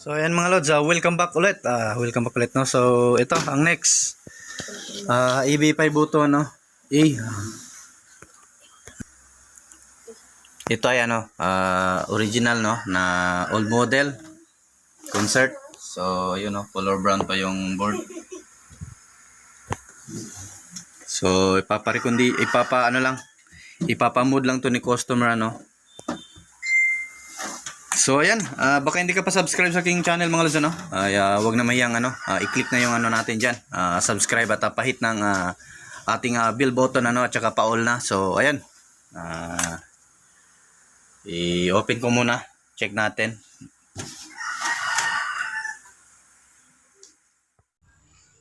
So ayan mga lods, welcome back ulit. Welcome back ulit, no. So ito ang next EB5 Buto, no. Ito ay original, no, na old model concert. So yun, no, color brown pa yung board. So ipapamood lang to ni customer, ano. So ayan, baka hindi ka pa subscribe sa aking channel mga lods, ano. Wag na mahiyang i-click na yung natin diyan. Subscribe at pahit ng ating bell button, at saka pa-all na. So ayan. I-open ko muna. Check natin.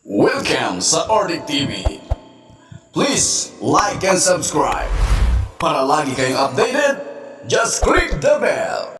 Welcome sa Ordic TV. Please like and subscribe. Para lagi kayong updated, just click the bell.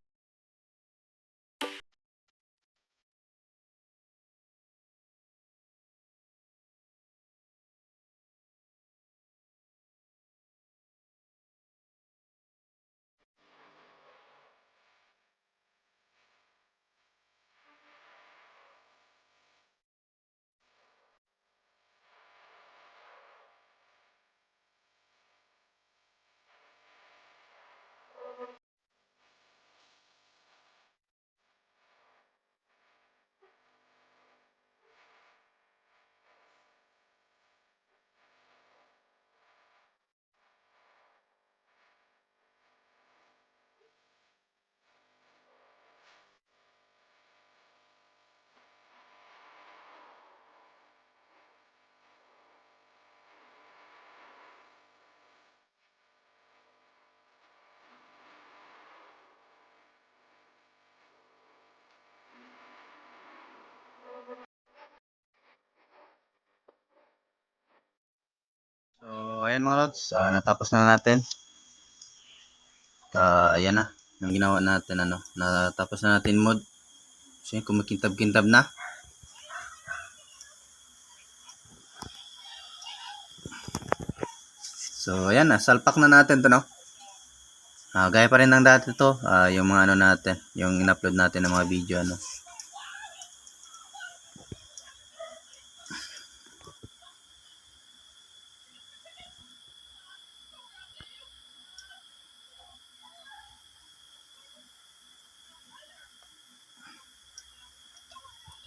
So ayan mga lods, natapos na natin. Ayan na yung ginawa natin, natapos na natin mod. So yun, kumakintab-kintab na. So ayan, salpak na natin to, no. Gaya pa rin ng dati to, yung mga natin, yung in-upload natin ng mga video,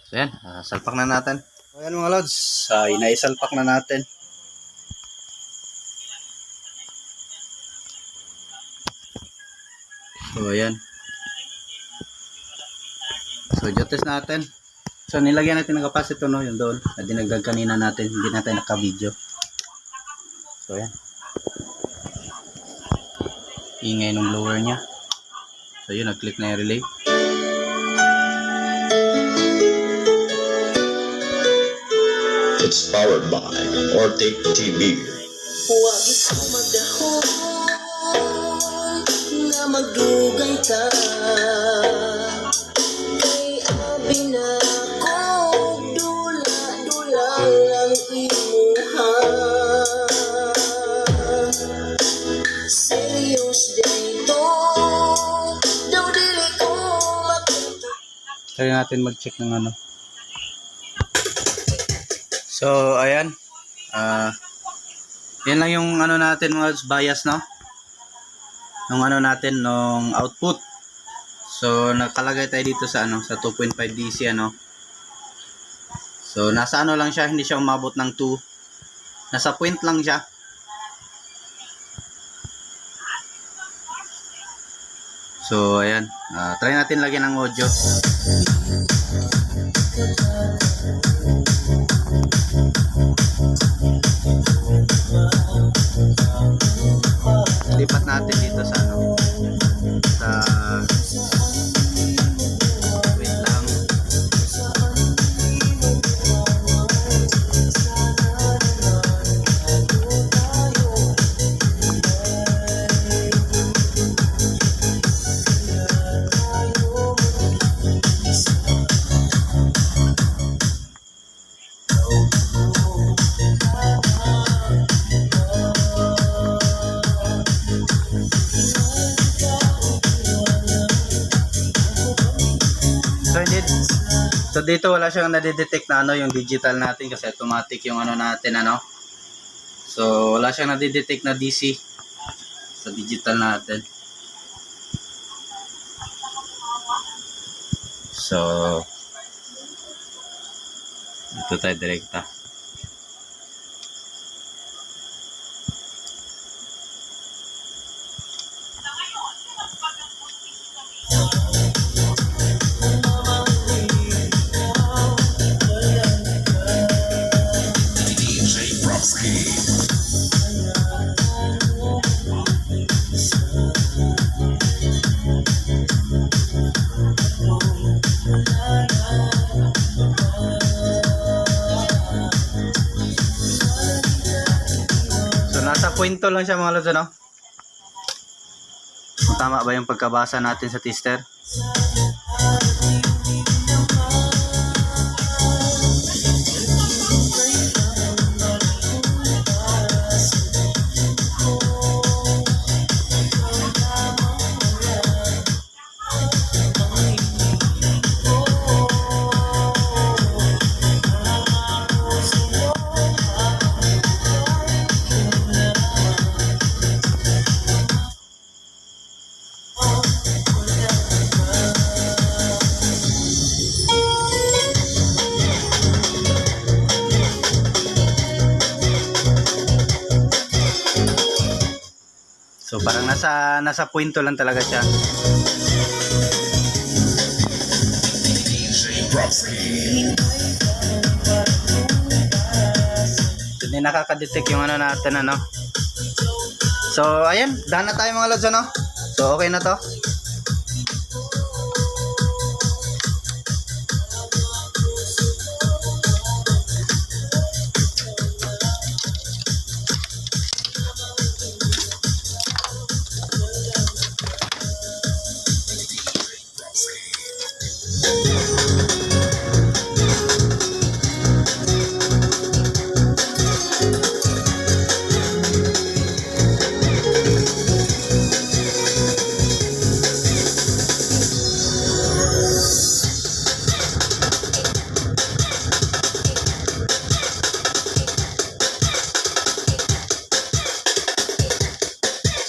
So ayan, salpak na natin. So ayan mga lods, inaisalpak na natin. So ayan. So jotes natin. So nilagyan natin ng capacitor, no, yung doon. Dinagdag kanina natin, hindi natin naka-video. So ayan. Ingay ng blower niya. So yun, nag-click na yung relay. It's powered by Ordic TV. Huwag ikaw magdahon na magdugay ka. Kay abi na ko dula-dula lang imuha. Serious dito daw dili ko makita. Try natin mag-check ng So ayan. Yan lang yung natin mga bias, no. Nung natin nung output. So nakalagay tayo dito sa sa 2.5 DC, So nasa lang siya, hindi siya umabot ng 2. Nasa point lang siya. So ayan, try natin lagyan ng audio. Lipat natin dito sa wait lang. dito wala siyang nadidetect na ano yung digital natin kasi automatic yung ano natin ano. So wala siyang nadidetect na DC sa digital natin. So ito tayo direkta. So nasa kwento lang siya mga lods ano. Tama ba yung pagkabasa natin sa tester? So parang nasa punto lang talaga siya. So, hindi nakaka-detect yung ano natin ano. So ayan, done na tayo mga lods ano. So okay na to.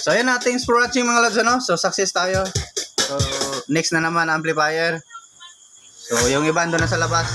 So ayun, thanks for watching mga lods ano. So success tayo. So next na naman amplifier. So yung iba doon na sa labas.